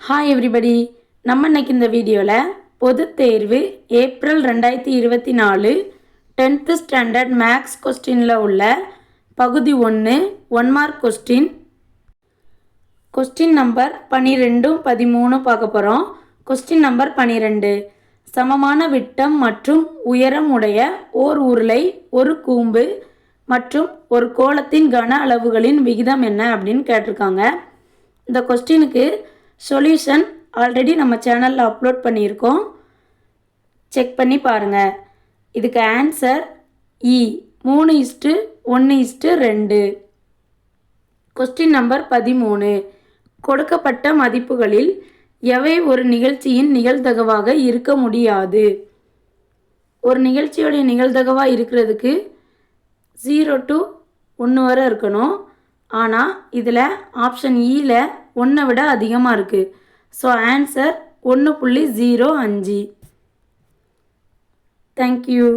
Hi everybody, நம்ம இன்னைக்கு இந்த வீடியோவில் பொதுத் தேர்வு ஏப்ரல் 2024 10th ஸ்டாண்டர்ட் மேக்ஸ் கொஸ்டினில் உள்ள பகுதி 1 1 மார்க் கொஸ்டின் நம்பர் 12 13 பார்க்க போகிறோம். கொஸ்டின் நம்பர் 12, சமமான விட்டம் மற்றும் உயரம் உடைய ஓர் உருளை, ஒரு கூம்பு மற்றும் ஒரு கோளத்தின் கன அளவுகளின் விகிதம் என்ன அப்படின்னு கேட்டிருக்காங்க. இந்த கொஸ்டினுக்கு சொல்யூஷன் ஆல்ரெடி நம்ம சேனலில் அப்லோட் பண்ணியிருக்கோம், செக் பண்ணி பாருங்கள். இதுக்கு ஆன்சர் இ 3:1:2. கொஸ்டின் நம்பர் 13, கொடுக்கப்பட்ட மதிப்புகளில் எவை ஒரு நிகழ்ச்சியின் நிகழ்தகவாக இருக்க முடியாது? ஒரு நிகழ்ச்சியோடைய நிகழ்தகவாக இருக்கிறதுக்கு 0 to 1 வரை இருக்கணும். ஆனால் இதில் ஆப்ஷன் இயில் 1 விட அதிகமாக இருக்குது. So answer 1.05. தேங்க்யூ.